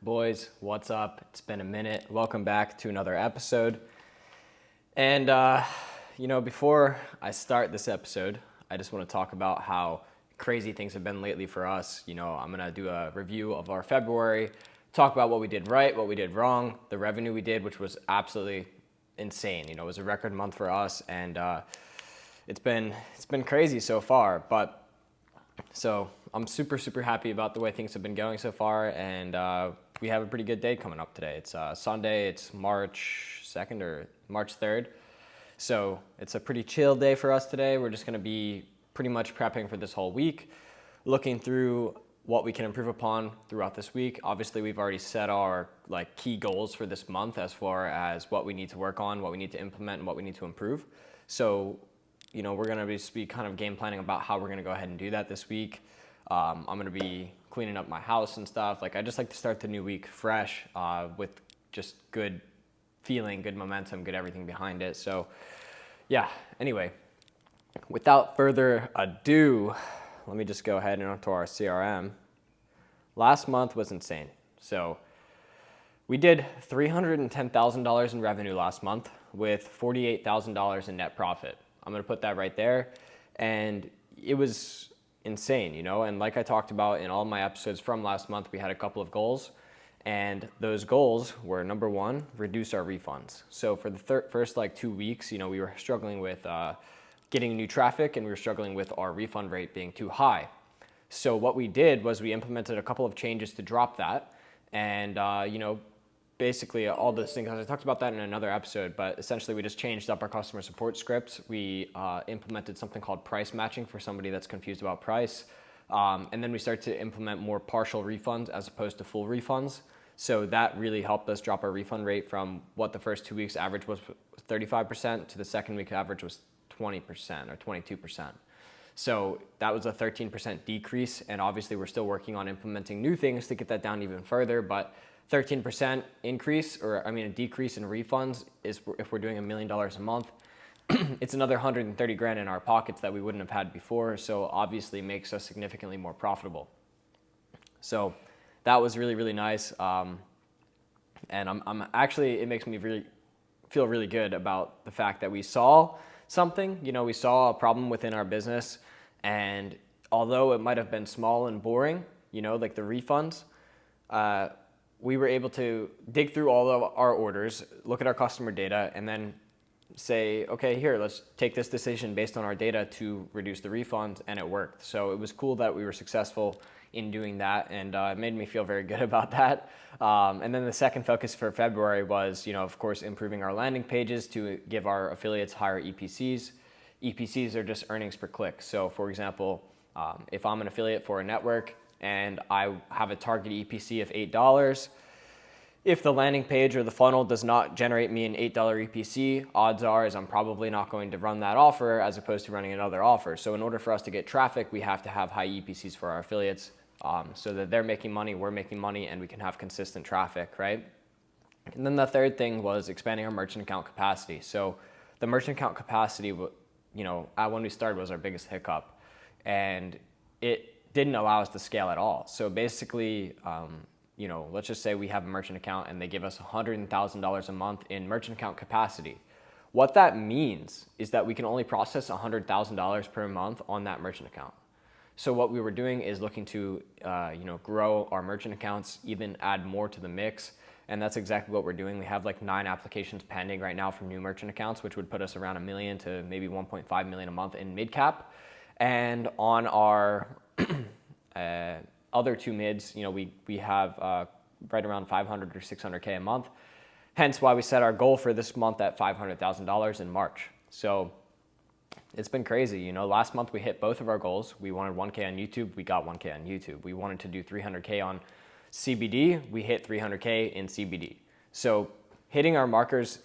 Boys, what's up? It's been a minute. Welcome back to another episode. And, before I start this episode, I just want to talk about how crazy things have been lately for us. I'm going to do a review of our February, talk about what we did right, what we did wrong, the revenue we did, which was absolutely insane. It was a record month for us, and it's been crazy so far. So I'm super, super happy about the way things have been going so far, and we have a pretty good day coming up today. It's Sunday, it's March 2nd or March 3rd, so it's a pretty chill day for us today. We're just going to be pretty much prepping for this whole week, looking through what we can improve upon throughout this week. Obviously, we've already set our key goals for this month as far as what we need to work on, what we need to implement, and what we need to improve. So we're going to just be kind of game planning about how we're going to go ahead and do that this week. I'm going to be cleaning up my house and stuff. I just like to start the new week fresh with just good feeling, good momentum, good everything behind it. So yeah, anyway, without further ado, let me just go ahead and onto our CRM. Last month was insane. So we did $310,000 in revenue last month with $48,000 in net profit. I'm going to put that right there. And it was insane, and like I talked about in all my episodes from last month, we had a couple of goals, and those goals were, number one, reduce our refunds. So for the first 2 weeks, we were struggling with getting new traffic, and we were struggling with our refund rate being too high. So what we did was we implemented a couple of changes to drop that, and basically all those things. I talked about that in another episode, but essentially we just changed up our customer support scripts. We implemented something called price matching for somebody that's confused about price. And then we started to implement more partial refunds as opposed to full refunds. So that really helped us drop our refund rate from what the first 2 weeks average was 35% to the second week average was 20% or 22%. So that was a 13% decrease. And obviously we're still working on implementing new things to get that down even further. But 13% increase, a decrease in refunds is, if we're doing $1 million a month, it's another 130 grand in our pockets that we wouldn't have had before. So obviously makes us significantly more profitable. So that was really, really nice. And I'm actually, it makes me feel really good about the fact that we saw something, we saw a problem within our business. And although it might have been small and boring, like the refunds, we were able to dig through all of our orders, look at our customer data, and then say, okay, here, let's take this decision based on our data to reduce the refunds, and it worked. So it was cool that we were successful in doing that, and it made me feel very good about that. And then the second focus for February was, of course, improving our landing pages to give our affiliates higher EPCs. EPCs are just earnings per click. So for example, if I'm an affiliate for a network, and I have a target EPC of $8. If the landing page or the funnel does not generate me an $8 EPC, odds are is I'm probably not going to run that offer as opposed to running another offer. So in order for us to get traffic, we have to have high EPCs for our affiliates so that they're making money, we're making money, and we can have consistent traffic, right? And then the third thing was expanding our merchant account capacity. So the merchant account capacity, when we started was our biggest hiccup, and it didn't allow us to scale at all. So basically, let's just say we have a merchant account and they give us $100,000 a month in merchant account capacity. What that means is that we can only process $100,000 per month on that merchant account. So what we were doing is looking to, grow our merchant accounts, even add more to the mix. And that's exactly what we're doing. We have 9 applications pending right now from new merchant accounts, which would put us around $1 million to maybe $1.5 million a month in mid cap. And on our other two mids, we have right around 500 or 600K a month. Hence why we set our goal for this month at $500,000 in March. So it's been crazy. Last month we hit both of our goals. We wanted 1K on YouTube. We got 1K on YouTube. We wanted to do 300K on CBD. We hit 300K in CBD. So hitting our markers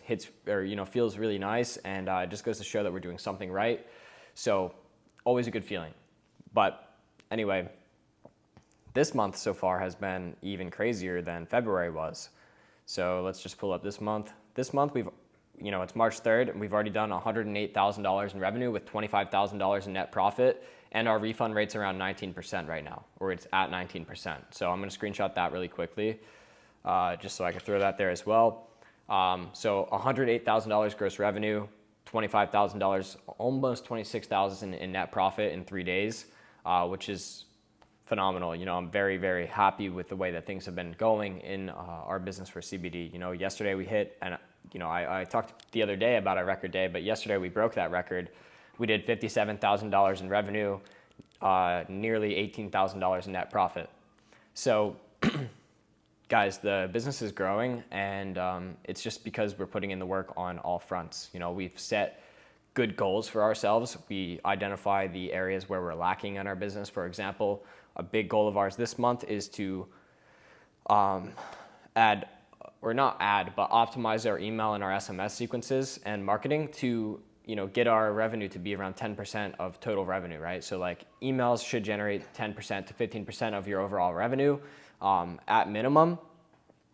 feels really nice, and it just goes to show that we're doing something right. So always a good feeling. But anyway, this month so far has been even crazier than February was. So let's just pull up this month. This month it's March 3rd, and we've already done $108,000 in revenue with $25,000 in net profit, and our refund rate's around 19% right now, or it's at 19%. So I'm going to screenshot that really quickly. just so I could throw that there as well. So $108,000 gross revenue, $25,000, almost $26,000 in net profit in 3 days, which is phenomenal. I'm very, very happy with the way that things have been going in our business for CBD. Yesterday we hit, and I talked the other day about our record day, but yesterday we broke that record. We did $57,000 in revenue, nearly $18,000 in net profit. So guys, the business is growing, and it's just because we're putting in the work on all fronts. We've set good goals for ourselves. We identify the areas where we're lacking in our business. For example, a big goal of ours this month is to optimize our email and our SMS sequences and marketing to get our revenue to be around 10% of total revenue, right? So like emails should generate 10% to 15% of your overall revenue at minimum.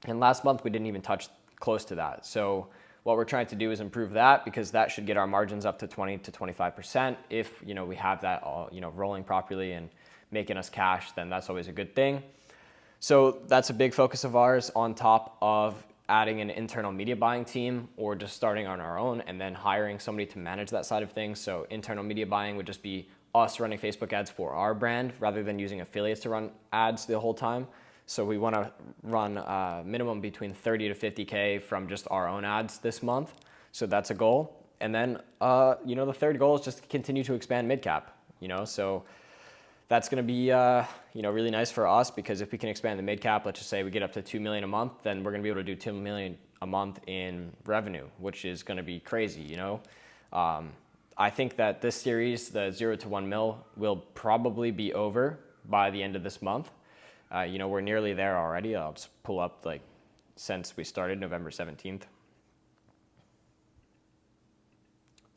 And last month we didn't even touch close to that. So what we're trying to do is improve that, because that should get our margins up to 20 to 25%. If we have that all rolling properly and making us cash, then that's always a good thing. So that's a big focus of ours, on top of adding an internal media buying team, or just starting on our own and then hiring somebody to manage that side of things. So internal media buying would just be us running Facebook ads for our brand rather than using affiliates to run ads the whole time. So we want to run minimum between 30 to 50K from just our own ads this month. So that's a goal. And then, the third goal is just to continue to expand mid-cap, so that's going to be, really nice for us, because if we can expand the mid-cap, let's just say we get up to 2 million a month, then we're going to be able to do 2 million a month in revenue, which is going to be crazy, I think that this series, the 0 to 1 mil, will probably be over by the end of this month. We're nearly there already. I'll just pull up, since we started November 17th.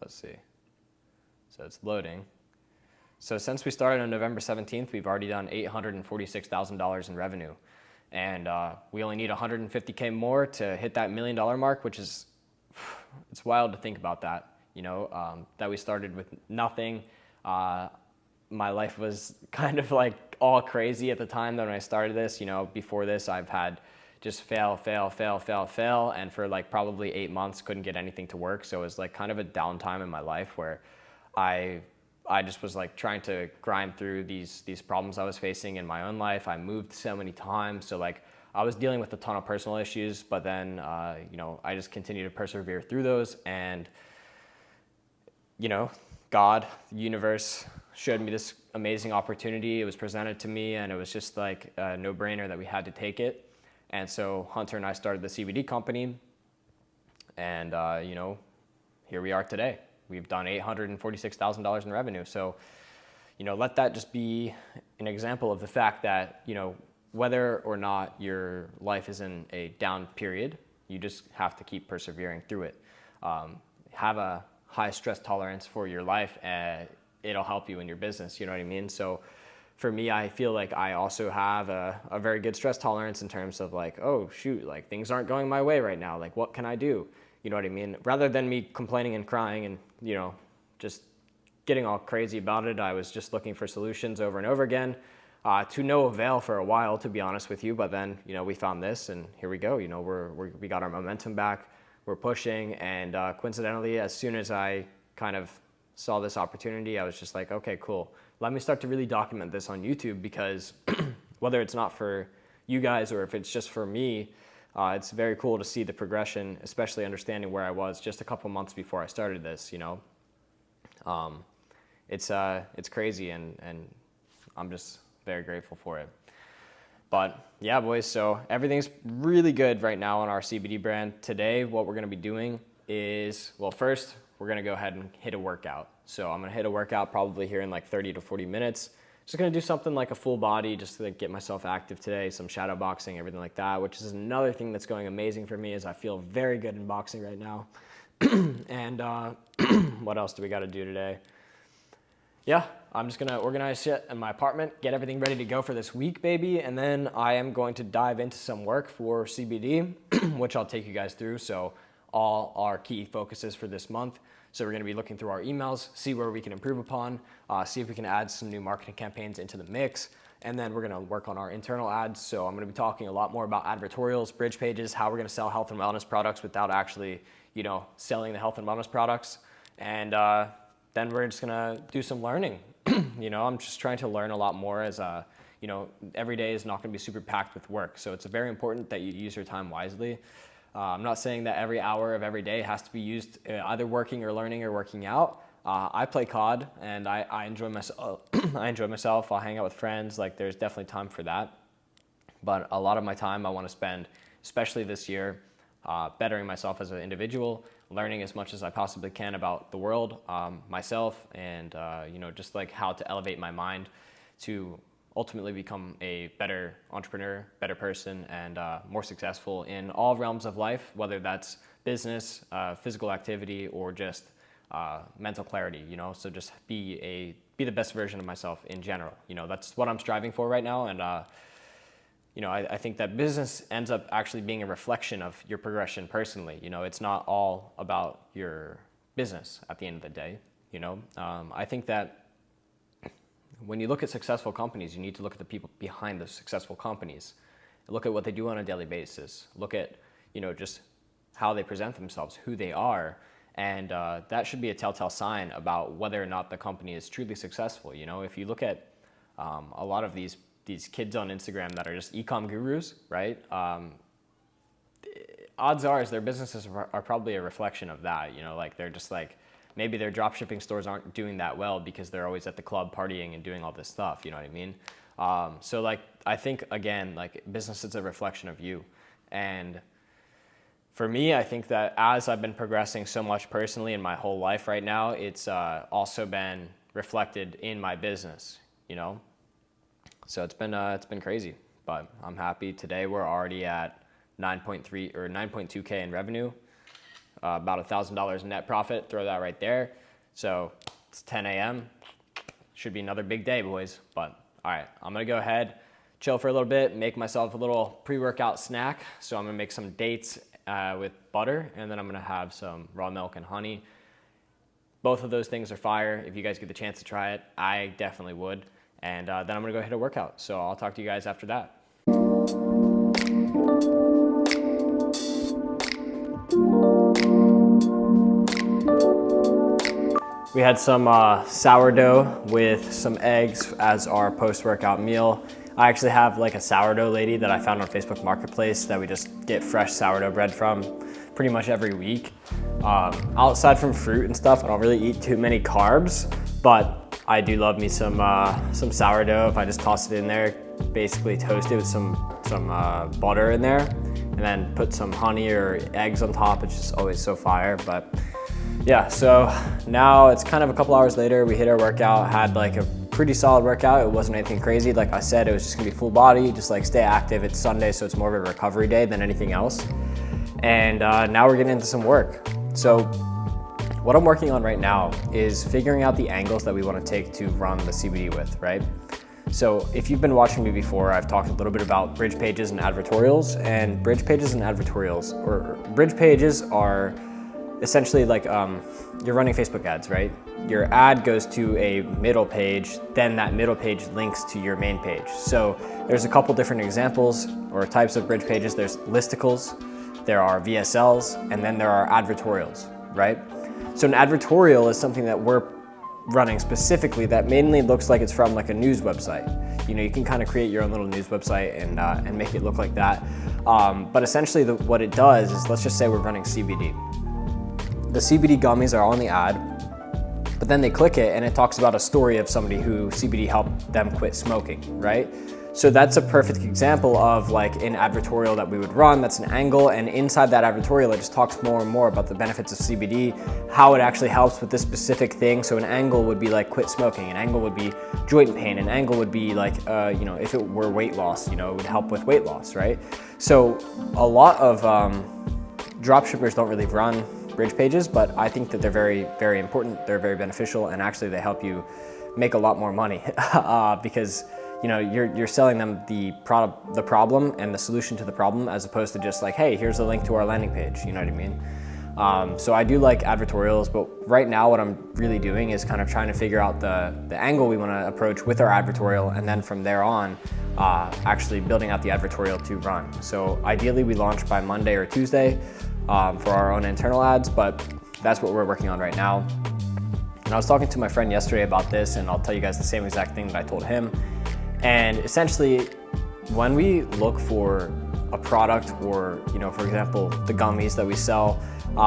Let's see. So it's loading. So since we started on November 17th, we've already done $846,000 in revenue. And we only need 150K more to hit that $1 million mark, which is, it's wild to think about that, that we started with nothing. My life was kind of all crazy at the time that when I started this. Before this, I've had just fail. And for probably 8 months, couldn't get anything to work. So it was kind of a downtime in my life where I just was trying to grind through these problems I was facing in my own life. I moved so many times. So I was dealing with a ton of personal issues, but then, I just continued to persevere through those. And, God, the universe showed me this amazing opportunity. It was presented to me, and it was just a no-brainer that we had to take it. And so Hunter and I started the CBD company, and here we are today. We've done $846,000 in revenue. So, let that just be an example of the fact that, whether or not your life is in a down period, you just have to keep persevering through it. Have a high stress tolerance for your life, and it'll help you in your business. You know what I mean? So for me, I feel like I also have a very good stress tolerance in terms of oh shoot, things aren't going my way right now. What can I do? You know what I mean? Rather than me complaining and crying and, just getting all crazy about it, I was just looking for solutions over and over again, to no avail for a while, to be honest with you. But then, we found this, and here we go. We got our momentum back. We're pushing, and coincidentally, as soon as I kind of saw this opportunity, I was just okay, cool. Let me start to really document this on YouTube, because whether it's not for you guys or if it's just for me, it's very cool to see the progression, especially understanding where I was just a couple months before I started this. It's crazy, and I'm just very grateful for it. But yeah, boys, so everything's really good right now on our CBD brand. Today, what we're going to be doing is, first, we're going to go ahead and hit a workout. So I'm going to hit a workout probably here in 30 to 40 minutes. Just going to do something like a full body, just to get myself active today, some shadow boxing, everything like that, which is another thing that's going amazing for me, is I feel very good in boxing right now. And what else do we got to do today? Yeah, I'm just going to organize shit in my apartment, get everything ready to go for this week, baby. And then I am going to dive into some work for CBD, which I'll take you guys through. So all our key focuses for this month. So we're going to be looking through our emails, see where we can improve upon, see if we can add some new marketing campaigns into the mix, And then we're gonna work on our internal ads. So I'm gonna be talking a lot more about advertorials, bridge pages, how we're gonna sell health and wellness products without actually, selling the health and wellness products. And then we're just gonna do some learning. I'm just trying to learn a lot more as every day is not gonna be super packed with work. So it's very important that you use your time wisely. I'm not saying that every hour of every day has to be used either working or learning or working out. I play COD and I enjoy myself. I enjoy myself. I'll hang out with friends. Like, there's definitely time for that. But a lot of my time I want to spend, especially this year, bettering myself as an individual, learning as much as I possibly can about the world, myself, and just like how to elevate my mind to ultimately become a better entrepreneur, better person, and more successful in all realms of life, whether that's business, physical activity, or just mental clarity. So just be the best version of myself in general. That's what I'm striving for right now, and I think that business ends up actually being a reflection of your progression personally. It's not all about your business at the end of the day. I think that when you look at successful companies, you need to look at the people behind those successful companies. Look at what they do on a daily basis. Look at, just how they present themselves, who they are. And that should be a telltale sign about whether or not the company is truly successful. If you look at a lot of these kids on Instagram that are just e-com gurus, right? Odds are their businesses are probably a reflection of that. They're just like, maybe their drop shipping stores aren't doing that well because they're always at the club partying and doing all this stuff. You know what I mean? So I think, again, business is a reflection of you. And for me, I think that as I've been progressing so much personally in my whole life right now, it's also been reflected in my business, So it's been crazy, but I'm happy. Today we're already at 9.3 or 9.2K in revenue, about $1,000 in net profit. Throw that right there. So it's 10 a.m. Should be another big day, boys. But all right, I'm gonna go ahead, chill for a little bit, make myself a little pre-workout snack. So I'm gonna make some dates with butter, and then I'm gonna have some raw milk and honey. Both of those things are fire. If you guys get the chance to try it, I definitely would. And then I'm gonna go hit a workout. So I'll talk to you guys after that. We had some sourdough with some eggs as our post-workout meal. I actually have a sourdough lady that I found on Facebook Marketplace that we just get fresh sourdough bread from pretty much every week. Outside from fruit and stuff, I don't really eat too many carbs, but I do love me some sourdough. If I just toss it in there, basically toast it with some butter in there, and then put some honey or eggs on top, it's just always so fire. But yeah, so now it's kind of a couple hours later. We hit our workout, had a pretty solid workout. It wasn't anything crazy. Like I said, it was just gonna be full body, just stay active. It's Sunday, so it's more of a recovery day than anything else. And now we're getting into some work. So what I'm working on right now is figuring out the angles that we want to take to run the CBD with, right? So if you've been watching me before, I've talked a little bit about bridge pages and advertorials. And bridge pages are essentially you're running Facebook ads, right? Your ad goes to a middle page, then that middle page links to your main page. So there's a couple different examples or types of bridge pages. There's listicles, there are VSLs, and then there are advertorials, right? So an advertorial is something that we're running specifically that mainly looks like it's from a news website. You can kind of create your own little news website and make it look like that. But essentially what it does is, let's just say we're running CBD. The CBD gummies are on the ad, but then they click it and it talks about a story of somebody who CBD helped them quit smoking, right? So that's a perfect example of an advertorial that we would run. That's an angle, and inside that advertorial, it just talks more and more about the benefits of CBD, how it actually helps with this specific thing. So an angle would be quit smoking, an angle would be joint pain, an angle would be if it were weight loss, it would help with weight loss, right? So a lot of dropshippers don't really run bridge pages, but I think that they're very, very important. They're very beneficial, and actually they help you make a lot more money because you're selling them the problem and the solution to the problem, as opposed to just hey, here's a link to our landing page. You know what I mean? So I do like advertorials, but right now what I'm really doing is kind of trying to figure out the angle we want to approach with our advertorial, and then from there on, actually building out the advertorial to run. So ideally we launch by Monday or Tuesday for our own internal ads, but that's what we're working on right now. And I was talking to my friend yesterday about this, and I'll tell you guys the same exact thing that I told him. And essentially, when we look for a product, or for example, the gummies that we sell,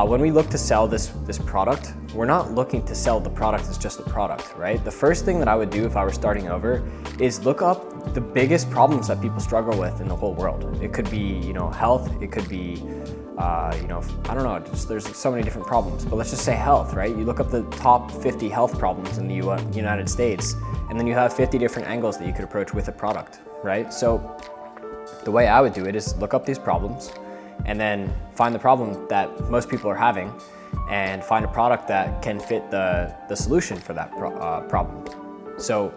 when we look to sell this product, we're not looking to sell the product as just a product, right? The first thing that I would do if I were starting over is look up the biggest problems that people struggle with in the whole world. It could be, health. It could be, I don't know, there's so many different problems, but let's just say health, right? You look up the top 50 health problems in the United States, and then you have 50 different angles that you could approach with a product, right? So the way I would do it is look up these problems and then find the problem that most people are having and find a product that can fit the solution for that problem. So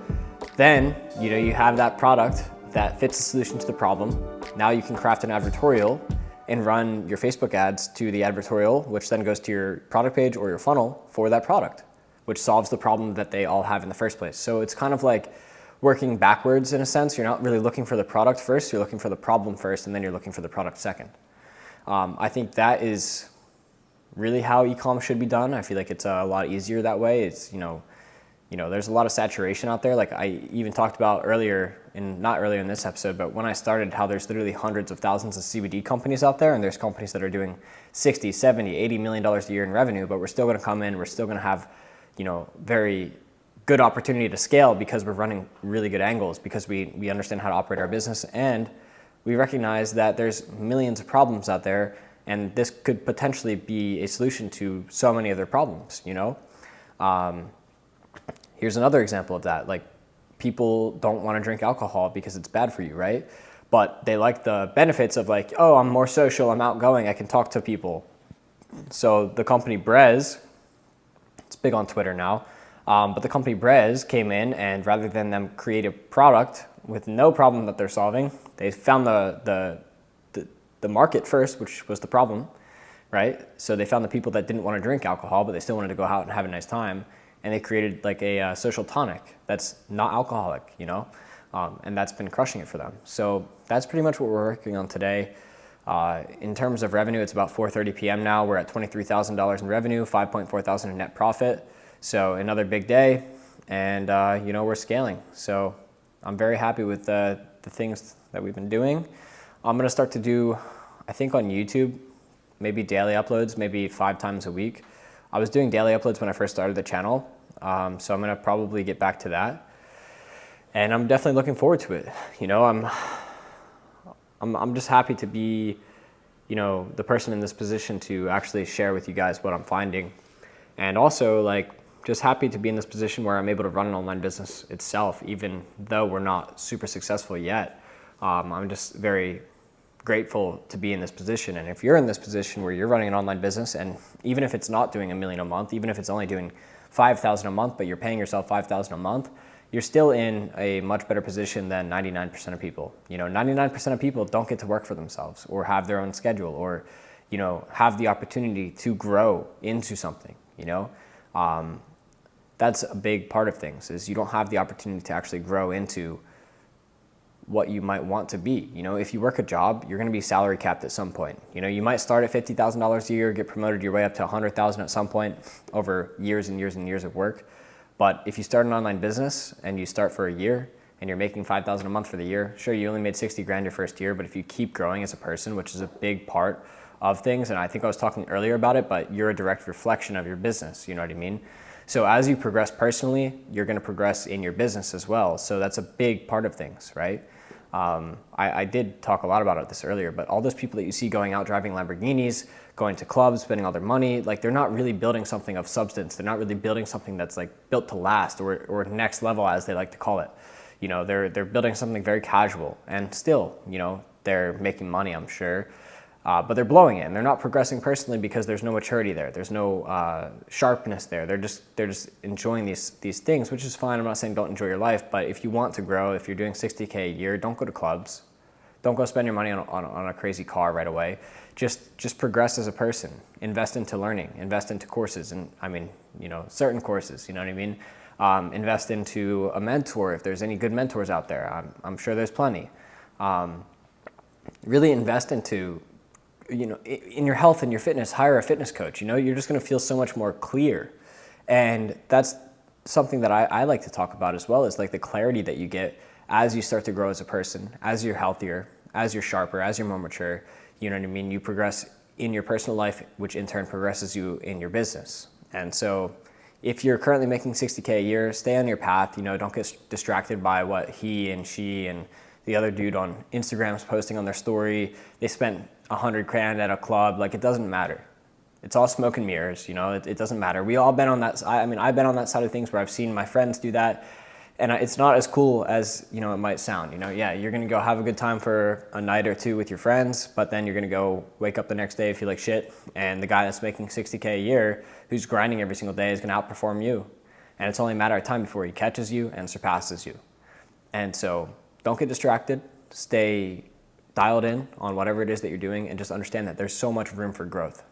then, you have that product that fits the solution to the problem. Now you can craft an advertorial and run your Facebook ads to the advertorial, which then goes to your product page or your funnel for that product, which solves the problem that they all have in the first place. So it's kind of like working backwards in a sense. You're not really looking for the product first, you're looking for the problem first, and then you're looking for the product second. I think that is really how e-com should be done. I feel like it's a lot easier that way. It's, there's a lot of saturation out there. Like I even talked about not earlier in this episode, but when I started, how there's literally hundreds of thousands of CBD companies out there, and there's companies that are doing 60, 70, $80 million a year in revenue, but we're still gonna come in, we're still gonna have, very good opportunity to scale because we're running really good angles, because we understand how to operate our business, and we recognize that there's millions of problems out there, and this could potentially be a solution to so many of their problems, Here's another example of that. Like, people don't want to drink alcohol because it's bad for you, right? But they like the benefits of like, oh, I'm more social, I'm outgoing, I can talk to people. So the company Brez, it's big on Twitter now, but the company Brez came in, and rather than them create a product with no problem that they're solving, they found the market first, which was the problem, right? So they found the people that didn't want to drink alcohol, but they still wanted to go out and have a nice time. And they created like a social tonic that's not alcoholic, and that's been crushing it for them. So that's pretty much what we're working on today. In terms of revenue, it's about 4:30 p.m. now. We're at $23,000 in revenue, $5,400 in net profit. So another big day, and we're scaling. So I'm very happy with the things that we've been doing. I'm gonna start to do, I think on YouTube, maybe daily uploads, maybe 5 times a week. I was doing daily uploads when I first started the channel, so I'm gonna probably get back to that. And I'm definitely looking forward to it. I'm just happy to be, the person in this position to actually share with you guys what I'm finding. And also, like, just happy to be in this position where I'm able to run an online business itself, even though we're not super successful yet. I'm just very grateful to be in this position. And if you're in this position where you're running an online business, and even if it's not doing $1 million a month, even if it's only doing $5,000 a month, but you're paying yourself $5,000 a month, you're still in a much better position than 99% of people. 99% of people don't get to work for themselves, or have their own schedule, or have the opportunity to grow into something. That's a big part of things, is you don't have the opportunity to actually grow into what you might want to be. If you work a job, you're going to be salary capped at some point. You might start at $50,000 a year, get promoted your way up to $100,000 at some point over years and years and years of work. But if you start an online business and you start for a year and you're making $5,000 a month for the year, sure, you only made 60 grand your first year, but if you keep growing as a person, which is a big part of things, and I think I was talking earlier about it, but you're a direct reflection of your business, you know what I mean? So as you progress personally, you're going to progress in your business as well. So that's a big part of things, right? I did talk a lot about this earlier, but all those people that you see going out driving Lamborghinis, going to clubs, spending all their money, like, they're not really building something of substance. They're not really building something that's like built to last, or next level, as they like to call it. They're building something very casual, and still, they're making money, I'm sure. But they're blowing it, and they're not progressing personally because there's no maturity there. There's no sharpness there. They're just enjoying these things, which is fine. I'm not saying don't enjoy your life, but if you want to grow, if you're doing 60K a year, don't go to clubs. Don't go spend your money on a crazy car right away. Just progress as a person. Invest into learning. Invest into courses, and I mean, certain courses. You know what I mean? Invest into a mentor if there's any good mentors out there. I'm sure there's plenty. Really invest into, in your health and your fitness. Hire a fitness coach. You're just going to feel so much more clear, and that's something that I like to talk about as well. Is like the clarity that you get as you start to grow as a person, as you're healthier, as you're sharper, as you're more mature. You know what I mean? You progress in your personal life, which in turn progresses you in your business. And so if you're currently making $60K a year, stay on your path. Don't get distracted by what he and she and the other dude on Instagram's posting on their story. They spent $100,000 at a club. Like, it doesn't matter. It's all smoke and mirrors. It doesn't matter. We all been on that. I've been on that side of things where I've seen my friends do that. And it's not as cool as, it might sound. Yeah, you're going to go have a good time for a night or two with your friends, but then you're going to go wake up the next day, feel like shit, and the guy that's making $60K a year, who's grinding every single day, is going to outperform you. And it's only a matter of time before he catches you and surpasses you. And so don't get distracted. Stay dialed in on whatever it is that you're doing, and just understand that there's so much room for growth.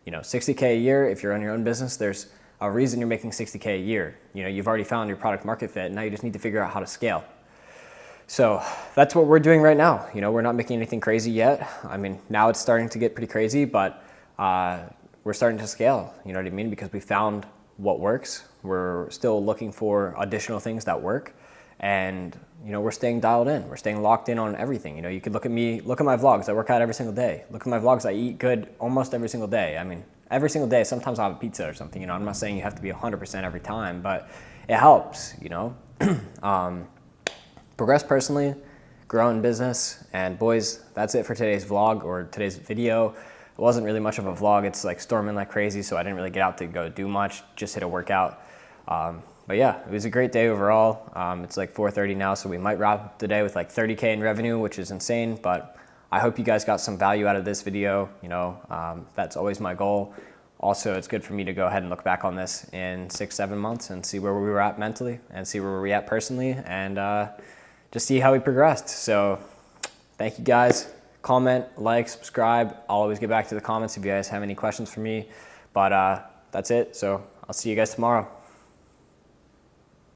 60K a year, if you're on your own business, there's a reason you're making $60K a year. You've already found your product market fit, and now you just need to figure out how to scale. So that's what we're doing right now. We're not making anything crazy yet. Now it's starting to get pretty crazy, but we're starting to scale, you know what I mean? Because we found what works. We're still looking for additional things that work, and we're staying dialed in. We're staying locked in on everything. You could look at me, look at my vlogs. I work out every single day. Look at my vlogs. I eat good almost every single day. Every single day. Sometimes I'll have a pizza or something. I'm not saying you have to be 100% every time, but it helps. Progress personally, grow in business, and boys, that's it for today's vlog or today's video. It wasn't really much of a vlog. It's like storming like crazy, so I didn't really get out to go do much. Just hit a workout. But yeah, it was a great day overall. It's like 4:30 now, so we might wrap up the day with like 30K in revenue, which is insane. But I hope you guys got some value out of this video. That's always my goal. Also, it's good for me to go ahead and look back on this in 6-7 months and see where we were at mentally and see where we're at personally, and just see how we progressed. So thank you guys. Comment, like, subscribe. I'll always get back to the comments if you guys have any questions for me. But that's it. So I'll see you guys tomorrow.